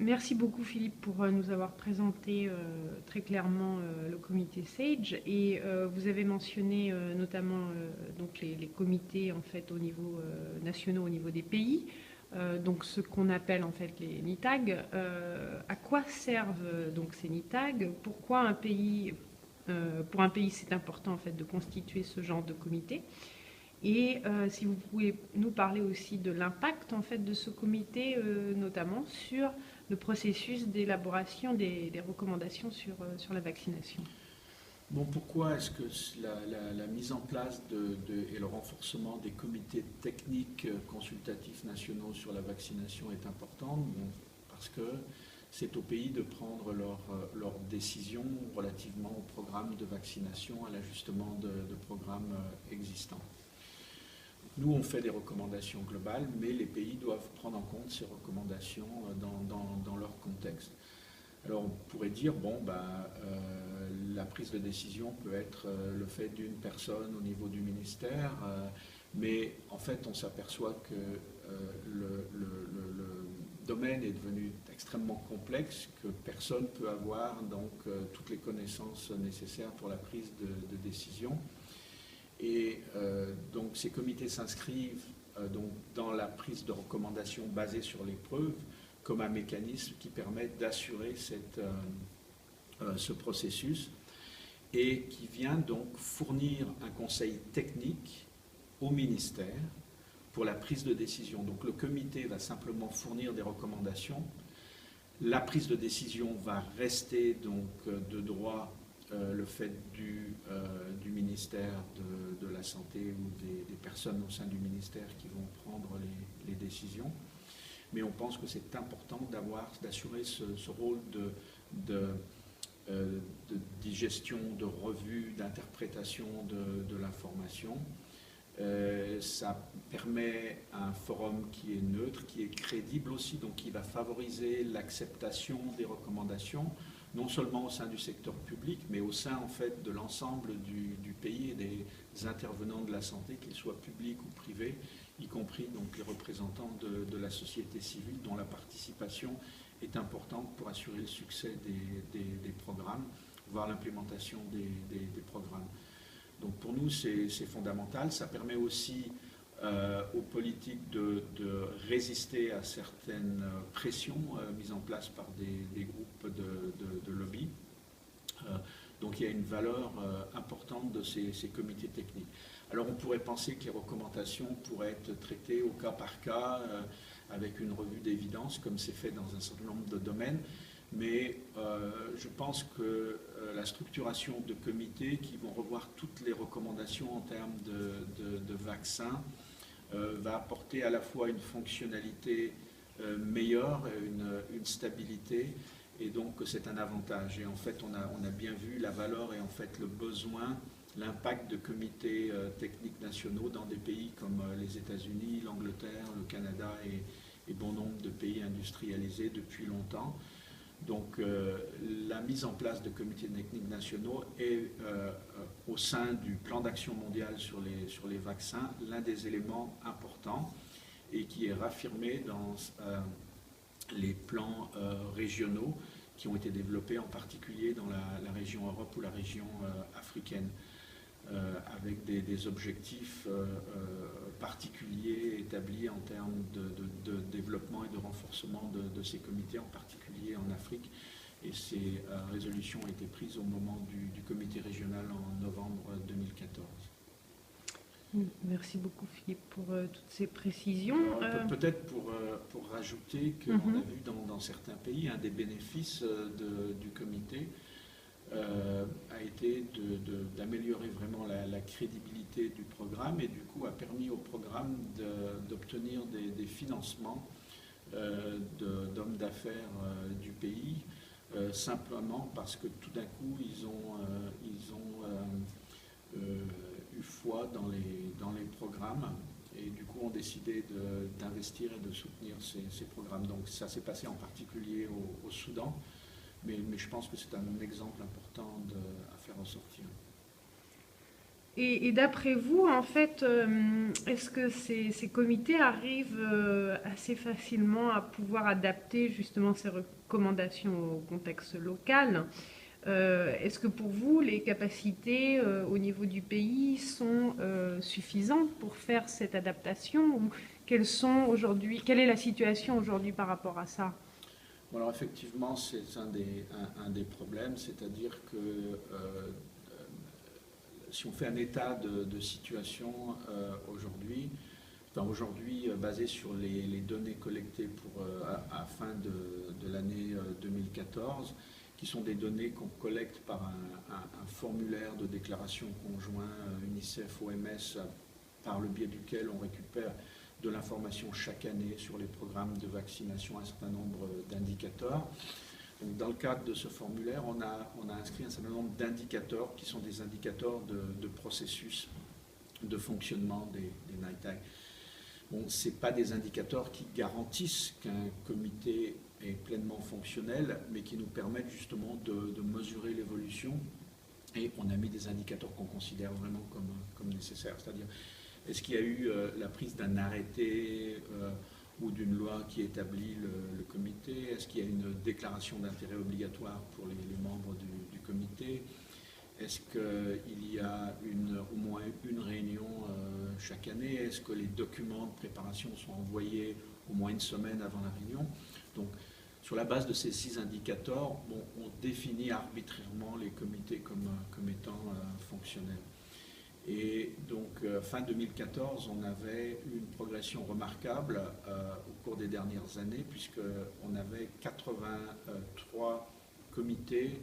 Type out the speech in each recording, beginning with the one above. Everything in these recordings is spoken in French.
Merci beaucoup Philippe pour nous avoir présenté très clairement le comité SAGE et vous avez mentionné notamment donc les comités en fait au niveau nationaux au niveau des pays, donc ce qu'on appelle en fait les NITAG. À quoi servent donc ces NITAG? Pourquoi un pays, pour un pays c'est important en fait de constituer ce genre de comité? Et si vous pouvez nous parler aussi de l'impact en fait de ce comité, notamment sur le processus d'élaboration des recommandations sur la vaccination. Bon, pourquoi est-ce que la mise en place et le renforcement des comités techniques consultatifs nationaux sur la vaccination est important? Bon, parce que c'est au pays de prendre leurs décisions relativement au programme de vaccination, à l'ajustement de programmes existants. Nous, on fait des recommandations globales, mais les pays doivent prendre en compte ces recommandations dans leur contexte. Alors on pourrait dire, bon, la prise de décision peut être le fait d'une personne au niveau du ministère, mais en fait on s'aperçoit que le domaine est devenu extrêmement complexe, que personne ne peut avoir donc toutes les connaissances nécessaires pour la prise de décision. Et donc ces comités s'inscrivent donc dans la prise de recommandations basée sur les preuves, comme un mécanisme qui permet d'assurer ce processus et qui vient donc fournir un conseil technique au ministère pour la prise de décision. Donc le comité va simplement fournir des recommandations. La prise de décision va rester donc de droit le fait du ministère de la Santé ou des personnes au sein du ministère qui vont prendre les décisions. Mais on pense que c'est important d'assurer ce rôle de digestion, de revue, d'interprétation de l'information. Ça permet un forum qui est neutre, qui est crédible aussi, donc qui va favoriser l'acceptation des recommandations, non seulement au sein du secteur public, mais au sein en fait de l'ensemble du pays et des intervenants de la santé, qu'ils soient publics ou privés, y compris donc les représentants de la société civile, dont la participation est importante pour assurer le succès des programmes, voire l'implémentation des programmes. Donc pour nous, c'est fondamental. Ça permet aussi aux politiques de résister à certaines pressions mises en place par des groupes de lobby. Donc il y a une valeur importante de ces comités techniques. Alors on pourrait penser que les recommandations pourraient être traitées au cas par cas, avec une revue d'évidence, comme c'est fait dans un certain nombre de domaines. Mais je pense que la structuration de comités qui vont revoir toutes les recommandations en termes de vaccins va apporter à la fois une fonctionnalité meilleure, une stabilité, et donc c'est un avantage. Et en fait, on a bien vu la valeur et en fait le besoin, l'impact de comités techniques nationaux dans des pays comme les États-Unis, l'Angleterre, le Canada et bon nombre de pays industrialisés depuis longtemps. Donc la mise en place de comités techniques nationaux est au sein du plan d'action mondial sur les vaccins l'un des éléments importants et qui est raffirmé dans les plans régionaux qui ont été développés en particulier dans la région Europe ou la région africaine, avec des objectifs particuliers établis en termes de développement et de renforcement de ces comités, en particulier en Afrique. Et ces résolutions ont été prises au moment du comité régional en novembre 2014. Merci beaucoup Philippe pour toutes ces précisions. Peut-être pour rajouter qu'on a vu dans certains pays un des bénéfices du comité a été d'améliorer vraiment la crédibilité du programme et du coup a permis au programme d'obtenir des financements d'hommes d'affaires du pays, simplement parce que tout d'un coup ils ont eu foi dans les programmes et du coup ont décidé d'investir et de soutenir ces programmes. Donc ça s'est passé en particulier au Soudan. Mais je pense que c'est un exemple important à faire ressortir. Et d'après vous, en fait, est-ce que ces comités arrivent assez facilement à pouvoir adapter justement ces recommandations au contexte local? Est-ce que pour vous, les capacités au niveau du pays sont suffisantes pour faire cette adaptation ou quelle est la situation aujourd'hui par rapport à ça? Bon, alors effectivement, c'est un des problèmes, c'est-à-dire que si on fait un état de situation aujourd'hui, basé sur les données collectées à fin de l'année 2014, qui sont des données qu'on collecte par un formulaire de déclaration conjoint UNICEF-OMS, par le biais duquel on récupère de l'information chaque année sur les programmes de vaccination, un certain nombre d'indicateurs. Donc, dans le cadre de ce formulaire, on a inscrit un certain nombre d'indicateurs qui sont des indicateurs de processus de fonctionnement des NITAG. Bon, ce n'est pas des indicateurs qui garantissent qu'un comité est pleinement fonctionnel, mais qui nous permettent justement de mesurer l'évolution. Et on a mis des indicateurs qu'on considère vraiment comme nécessaires. C'est-à-dire, est-ce qu'il y a eu la prise d'un arrêté ou d'une loi qui établit le comité? Est-ce qu'il y a une déclaration d'intérêt obligatoire pour les membres du comité? Est-ce qu'il y a au moins une réunion chaque année? Est-ce que les documents de préparation sont envoyés au moins une semaine avant la réunion? Donc, sur la base de ces 6 indicateurs, bon, on définit arbitrairement les comités comme étant fonctionnels. Et donc, fin 2014, on avait une progression remarquable au cours des dernières années, puisqu'on avait 83 comités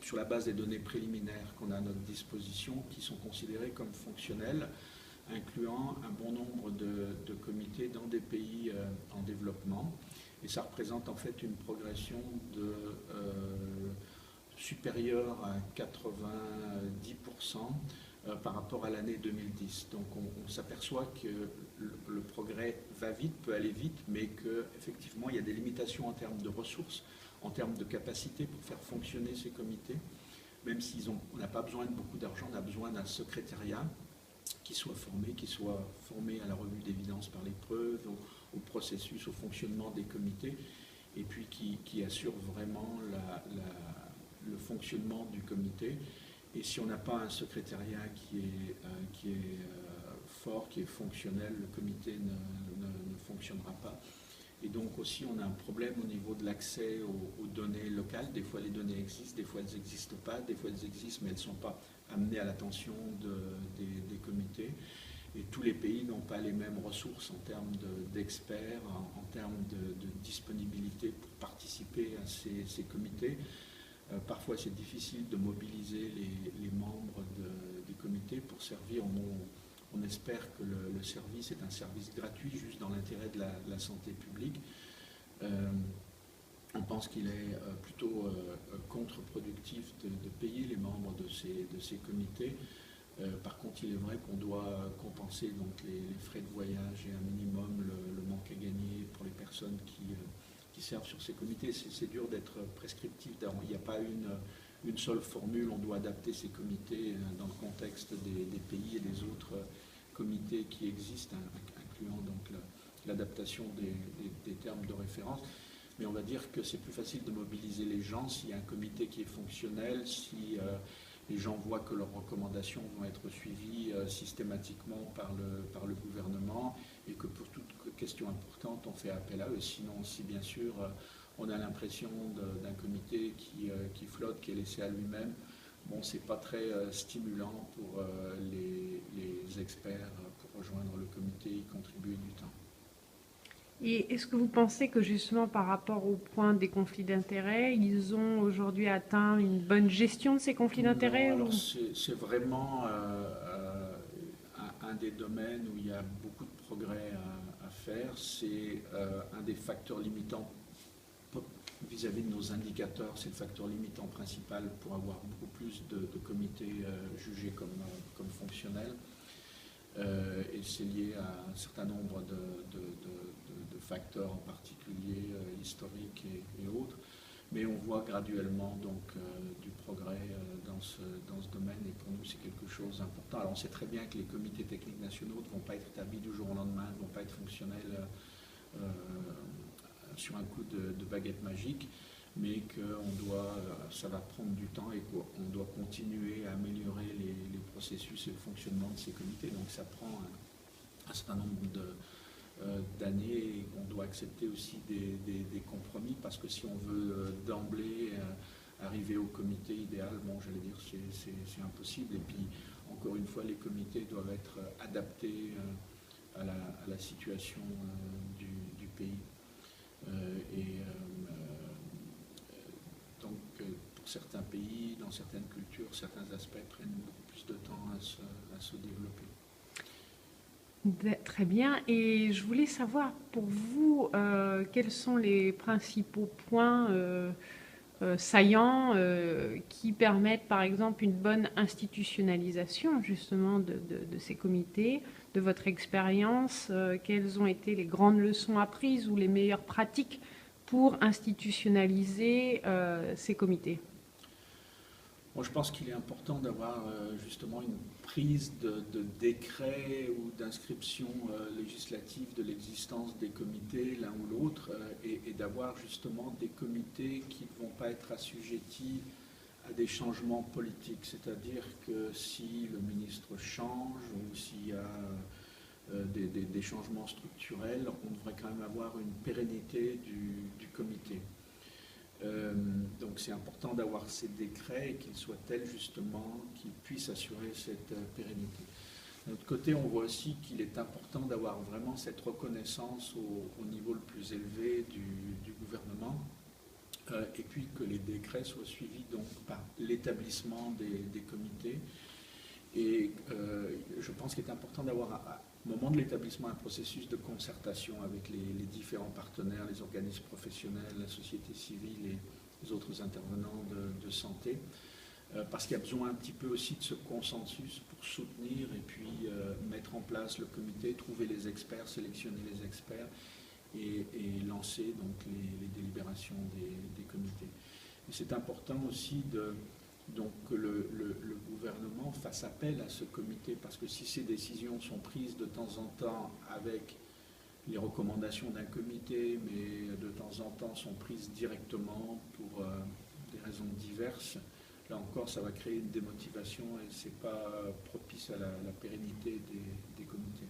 sur la base des données préliminaires qu'on a à notre disposition, qui sont considérés comme fonctionnels, incluant un bon nombre de comités dans des pays en développement. Et ça représente en fait une progression supérieure à 90% par rapport à l'année 2010. Donc on s'aperçoit que le progrès va vite, peut aller vite, mais qu'effectivement il y a des limitations en termes de ressources, en termes de capacité pour faire fonctionner ces comités. Même si on n'a pas besoin de beaucoup d'argent, on a besoin d'un secrétariat qui soit formé à la revue d'évidence par les preuves, au processus, au fonctionnement des comités, et puis qui assure vraiment le fonctionnement du comité. Et si on n'a pas un secrétariat qui est fort, qui est fonctionnel, le comité ne fonctionnera pas. Et donc aussi, on a un problème au niveau de l'accès aux données locales. Des fois, les données existent, des fois, elles n'existent pas. Des fois, elles existent, mais elles ne sont pas amenées à l'attention des comités. Et tous les pays n'ont pas les mêmes ressources en termes d'experts, en termes de disponibilité pour participer à ces comités. Parfois, c'est difficile de mobiliser les membres des comités pour servir. On espère que le service est un service gratuit, juste dans l'intérêt de la santé publique. On pense qu'il est plutôt contre-productif de payer les membres de ces comités. Par contre, il est vrai qu'on doit compenser donc les frais de voyage et un minimum le manque à gagner pour les personnes qui servent sur ces comités. C'est dur d'être prescriptif. Il n'y a pas une seule formule. On doit adapter ces comités dans le contexte des pays et des autres comités qui existent, incluant donc l'adaptation des termes de référence. Mais on va dire que c'est plus facile de mobiliser les gens s'il y a un comité qui est fonctionnel, si les gens voient que leurs recommandations vont être suivies systématiquement par le gouvernement, et que pour toute question importante, on fait appel à eux. Sinon, si bien sûr on a l'impression d'un comité qui flotte, qui est laissé à lui-même, bon, c'est pas très stimulant pour les experts pour rejoindre le comité et y contribuer du temps. Et est-ce que vous pensez que justement par rapport au point des conflits d'intérêts, ils ont aujourd'hui atteint une bonne gestion de ces conflits d'intérêts? Non, alors c'est vraiment un des domaines où il y a beaucoup de progrès à faire. C'est un des facteurs limitants vis-à-vis de nos indicateurs, c'est le facteur limitant principal pour avoir beaucoup plus de comités jugés comme fonctionnels. Et c'est lié à un certain nombre de facteurs, en particulier historiques et autres. Mais on voit graduellement donc du progrès dans ce domaine, et pour nous c'est quelque chose d'important. Alors on sait très bien que les comités techniques nationaux ne vont pas être établis du jour au lendemain, ne vont pas être fonctionnels sur un coup de baguette magique, mais que ça va prendre du temps et qu'on doit continuer à améliorer les processus et le fonctionnement de ces comités. Donc ça prend un certain nombre d'années, et on doit accepter aussi des compromis, parce que si on veut d'emblée arriver au comité idéal, bon, j'allais dire c'est impossible. Et puis encore une fois, les comités doivent être adaptés à la situation du pays. Donc pour certains pays, dans certaines cultures, certains aspects prennent beaucoup plus de temps à se développer. Très bien. Et je voulais savoir pour vous, quels sont les principaux points saillants qui permettent par exemple une bonne institutionnalisation justement de ces comités, de votre expérience, quelles ont été les grandes leçons apprises ou les meilleures pratiques pour institutionnaliser ces comités? Moi, je pense qu'il est important d'avoir justement une prise de décret ou d'inscription législative de l'existence des comités, l'un ou l'autre, et d'avoir justement des comités qui ne vont pas être assujettis à des changements politiques. C'est-à-dire que si le ministre change ou s'il y a des changements structurels, on devrait quand même avoir une pérennité du comité. Donc c'est important d'avoir ces décrets et qu'ils soient tels justement qu'ils puissent assurer cette pérennité. De l'autre côté, on voit aussi qu'il est important d'avoir vraiment cette reconnaissance au niveau le plus élevé du gouvernement, et puis que les décrets soient suivis donc par l'établissement des comités. Et je pense qu'il est important d'avoir au moment de l'établissement un processus de concertation avec les différents partenaires, les organismes professionnels, la société civile et les autres intervenants de santé, parce qu'il y a besoin un petit peu aussi de ce consensus pour soutenir et puis mettre en place le comité, trouver les experts, sélectionner les experts et lancer donc les délibérations des comités. Et c'est important aussi donc que le gouvernement fasse appel à ce comité, parce que si ces décisions sont prises de temps en temps avec les recommandations d'un comité, mais de temps en temps sont prises directement pour des raisons diverses, là encore ça va créer une démotivation et ce n'est pas propice à la pérennité des comités.